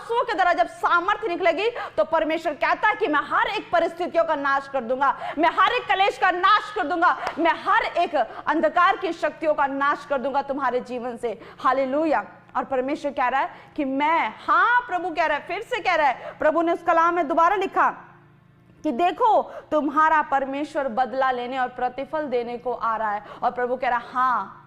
आंसुओं के द्वारा जब सामर्थ्य निकलेगी तो परमेश्वर कहता है कि मैं हर एक परिस्थितियों का नाश कर दूंगा, मैं हर एक कलेश का नाश कर दूंगा, मैं हर एक अंधकार की शक्तियों का नाश कर दूंगा तुम्हारे जीवन से। हालेलुया। और परमेश्वर कह रहा है कि मैं, हाँ प्रभु कह रहा है, फिर से कह रहा है, प्रभु ने उस कलाम में दोबारा लिखा कि देखो तुम्हारा परमेश्वर बदला लेने और प्रतिफल देने को आ रहा है। और प्रभु कह रहा है हाँ,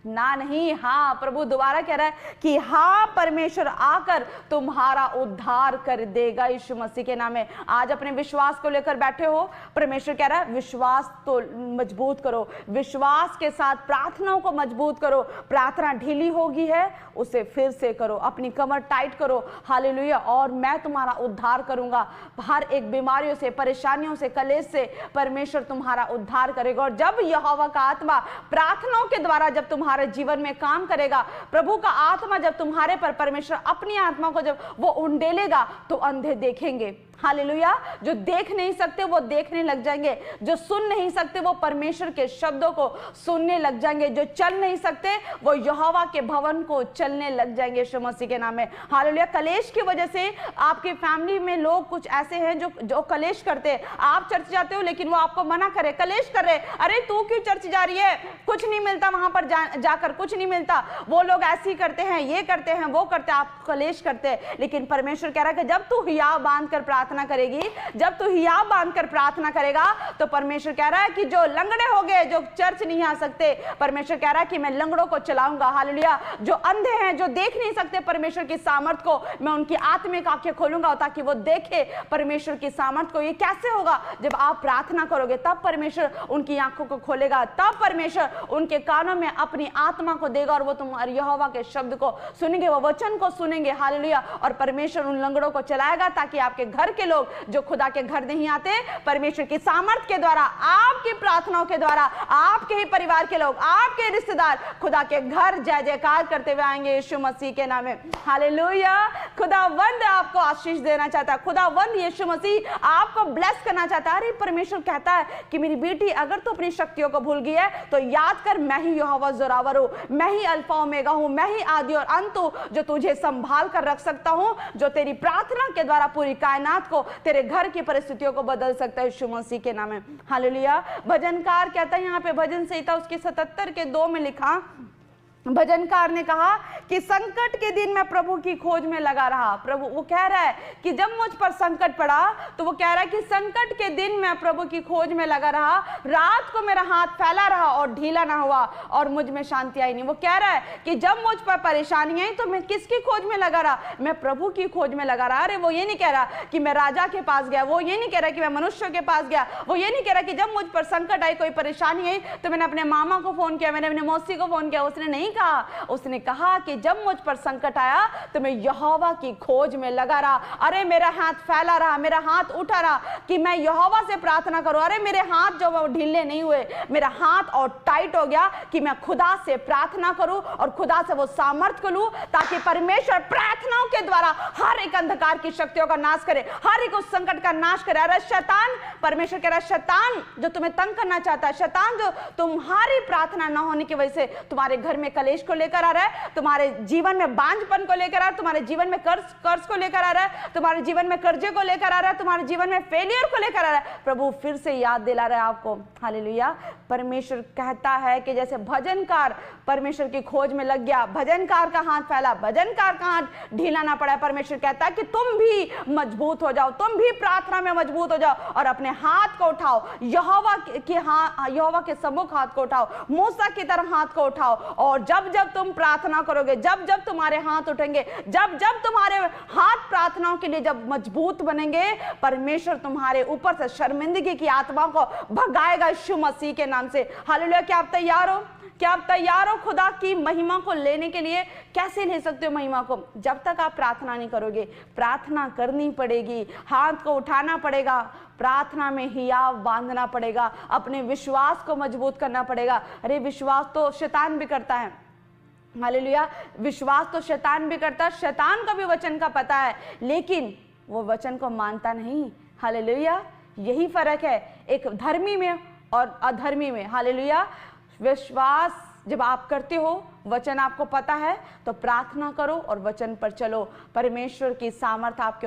ना नहीं, हाँ। प्रभु दोबारा कह रहा है कि हाँ, परमेश्वर आकर तुम्हारा उद्धार कर देगा यीशु मसीह के नाम में। आज अपने विश्वास को लेकर बैठे हो, परमेश्वर कह रहा है विश्वास तो मजबूत करो, विश्वास के साथ प्रार्थनाओं को मजबूत करो। प्रार्थना ढीली होगी है, उसे फिर से करो, अपनी कमर टाइट करो। हालेलुया। और मैं तुम्हारा उद्धार करूंगा, हर एक बीमारियों से, परेशानियों से, कलेश से परमेश्वर तुम्हारा उद्धार करेगा। और जब यहोवा का आत्मा प्रार्थनाओं के द्वारा जब तुम्हारे जीवन में काम करेगा, प्रभु का आत्मा जब तुम्हारे पर, परमेश्वर अपनी आत्मा को जब वो उंडेलेगा तो अंधे देखेंगे। हालेलुया। जो देख नहीं सकते वो देखने लग जाएंगे, जो सुन नहीं सकते वो परमेश्वर के शब्दों को सुनने लग जाएंगे, जो चल नहीं सकते वो यहोवा के भवन को चलने लग जाएंगे यीशु मसीह के नाम में। हालेलुया। कलेश की वजह से आपकी फैमिली में लोग कुछ ऐसे हैं जो कलेश करते हैं। आप चर्च जाते हो लेकिन वो आपको मना करे, कलेश कर रहे, अरे तू क्यों चर्च जा रही है, कुछ नहीं मिलता वहां पर जाकर, कुछ नहीं मिलता, वो लोग ऐसे ही करते हैं, ये करते हैं, वो करते हैं, आप कलेश करते हैं। लेकिन परमेश्वर कह रहा है कि जब तू हियाव बांध कर प्रार्थना करेगी, जब तू हियाव बांधकर प्रार्थना करेगा तो परमेश्वर कह रहा है कि जो लंगड़े हो गए, जो चर्च नहीं आ सकते, परमेश्वर कह रहा है कि मैं लंगड़ों को चलाऊंगा। हालेलुया। जो अंधे हैं, जो देख नहीं सकते परमेश्वर की सामर्थ को, मैं उनकी आत्मिक आंखें खोलूंगा ताकि वो देखे परमेश्वर की सामर्थ को। ये कैसे होगा? जब आप प्रार्थना करोगे तब परमेश्वर उनकी आंखों को खोलेगा, तब परमेश्वर उनके कानों में अपनी आत्मा को देगा और वो तुम्हारे यहोवा के शब्द को सुनेंगे, वो वचन को सुनेंगे। हालेलुया। और परमेश्वर उन लंगड़ों को चलाएगा ताकि आपके घर के लोग जो खुदा के घर नहीं आते, परमेश्वर की सामर्थ के द्वारा, आपकी प्रार्थनाओं के द्वारा, आपके ही परिवार के लोग, आपके रिश्तेदार खुदा के घर जय जयकार करते हुए आएंगे यीशु मसीह के नाम में। हालेलुया। खुदावंद आपको आशीष देना चाहता है, खुदावंद यीशु मसीह आपको ब्लेस करना चाहता है। अरे परमेश्वर कहता है कि मेरी बेटी अगर तो अपनी शक्तियों को भूल गई है तो याद कर, मैं ही यहोवा जोरावर हूं, मैं ही अल्फा ओमेगा हूं, मैं ही आदि और अंत हूं, जो तुझे संभाल कर रख सकता हूं, जो तेरी प्रार्थना के द्वारा पूरी कायनात को, तेरे घर की परिस्थितियों को बदल सकता है यीशु मसीह के नाम में। हालेलुया। भजनकार कहता है यहाँ पे भजन संहिता उसकी 77 के 2 में लिखा, भजनकार ने कहा कि संकट के दिन मैं प्रभु की खोज में लगा रहा। प्रभु वो कह रहा है कि जब मुझ पर संकट पड़ा तो वो कह रहा है कि संकट के दिन मैं प्रभु की खोज में लगा रहा, रात को मेरा हाथ फैला रहा और ढीला ना हुआ और मुझ में शांति आई नहीं। वो कह रहा है कि जब मुझ पर परेशानी आई तो मैं किसकी खोज में लगा रहा? मैं प्रभु की खोज में लगा रहा। अरे वो ये नहीं कह रहा कि मैं राजा के पास गया, वो ये नहीं कह रहा कि मैं मनुष्य के पास गया, वो ये नहीं कह रहा कि जब मुझ पर संकट आई, कोई परेशानी आई तो मैंने अपने मामा को फोन किया, मैंने अपने मौसी को फोन किया। उसने नहीं कहा, उसने कहा कि जब मुझ पर संकट आया तो मैं यहोवा की खोज में लगा रहा। अरे मेरा हाथ फैला रहा, मेरा हाथ उठा रहा कि मैं यहोवा से प्रार्थना करूं। अरे मेरे हाथ जो वो ढीले नहीं हुए, मेरा हाथ और टाइट हो गया कि मैं खुदा से प्रार्थना करूं और खुदा से वो सामर्थ को लूं ताकि परमेश्वर प्रार्थनाओं के द्वारा हर एक अंधकार की शक्तियों का नाश करे, हर एक उस संकट का नाश करे। अरे शैतान, परमेश्वर कह रहा है शैतान जो तुम्हें तंग करना चाहता है, शैतान जो तुम्हारी प्रार्थना न होने की वजह से तुम्हारे घर में कलेश को लेकर आ रहा है, तुम्हारे जीवन में बांझपन को लेकर आ रहा है, तुम्हारे जीवन में कर्ज को लेकर आ रहा है, तुम्हारे जीवन में कर्जे को लेकर आ रहा है, तुम्हारे जीवन में फेलियर को लेकर आ रहा है, प्रभु फिर से याद दिला रहा है आपको। हालेलुया। परमेश्वर कहता है कि जैसे भजनकार परमेश्वर की खोज में लग गया, भजनकार का हाथ फैला, भजनकार का हाथ ढीला ना पड़ा। परमेश्वर कहता है कि तुम भी मजबूत हो जाओ, तुम भी प्रार्थना में मजबूत हो जाओ और अपने हाथ को उठाओ, यहोवा के सम्मुख हाथ को उठाओ, मूसा की तरह हाथ को उठाओ। और जब जब तुम प्रार्थना करोगे, जब जब तुम्हारे हाथ उठेंगे, जब जब तुम्हारे हाथ प्रार्थनाओं के लिए जब मजबूत बनेंगे, परमेश्वर तुम्हारे ऊपर से शर्मिंदगी की आत्मा को भगाएगा यीशु मसीह के नाम से। हालेलुया। क्या आप तैयार हो? क्या आप तैयार हो खुदा की महिमा को लेने के लिए? कैसे ले सकते हो महिमा को? जब तक आप प्रार्थना नहीं करोगे, प्रार्थना करनी पड़ेगी, हाथ को उठाना पड़ेगा, प्रार्थना में हियाव बांधना पड़ेगा, अपने विश्वास को मजबूत करना पड़ेगा। अरे विश्वास तो शैतान भी करता है। हालेलुया। विश्वास तो शैतान भी करता है, शैतान का भी वचन का पता है लेकिन वो वचन को मानता नहीं। हालेलुया। यही फर्क है एक धर्मी में और अधर्मी में। हालेलुया। विश्वास जब आप करते हो, वचन आपको पता है, तो प्रार्थना करो और वचन पर चलो। परमेश्वर की सामर्थ आपके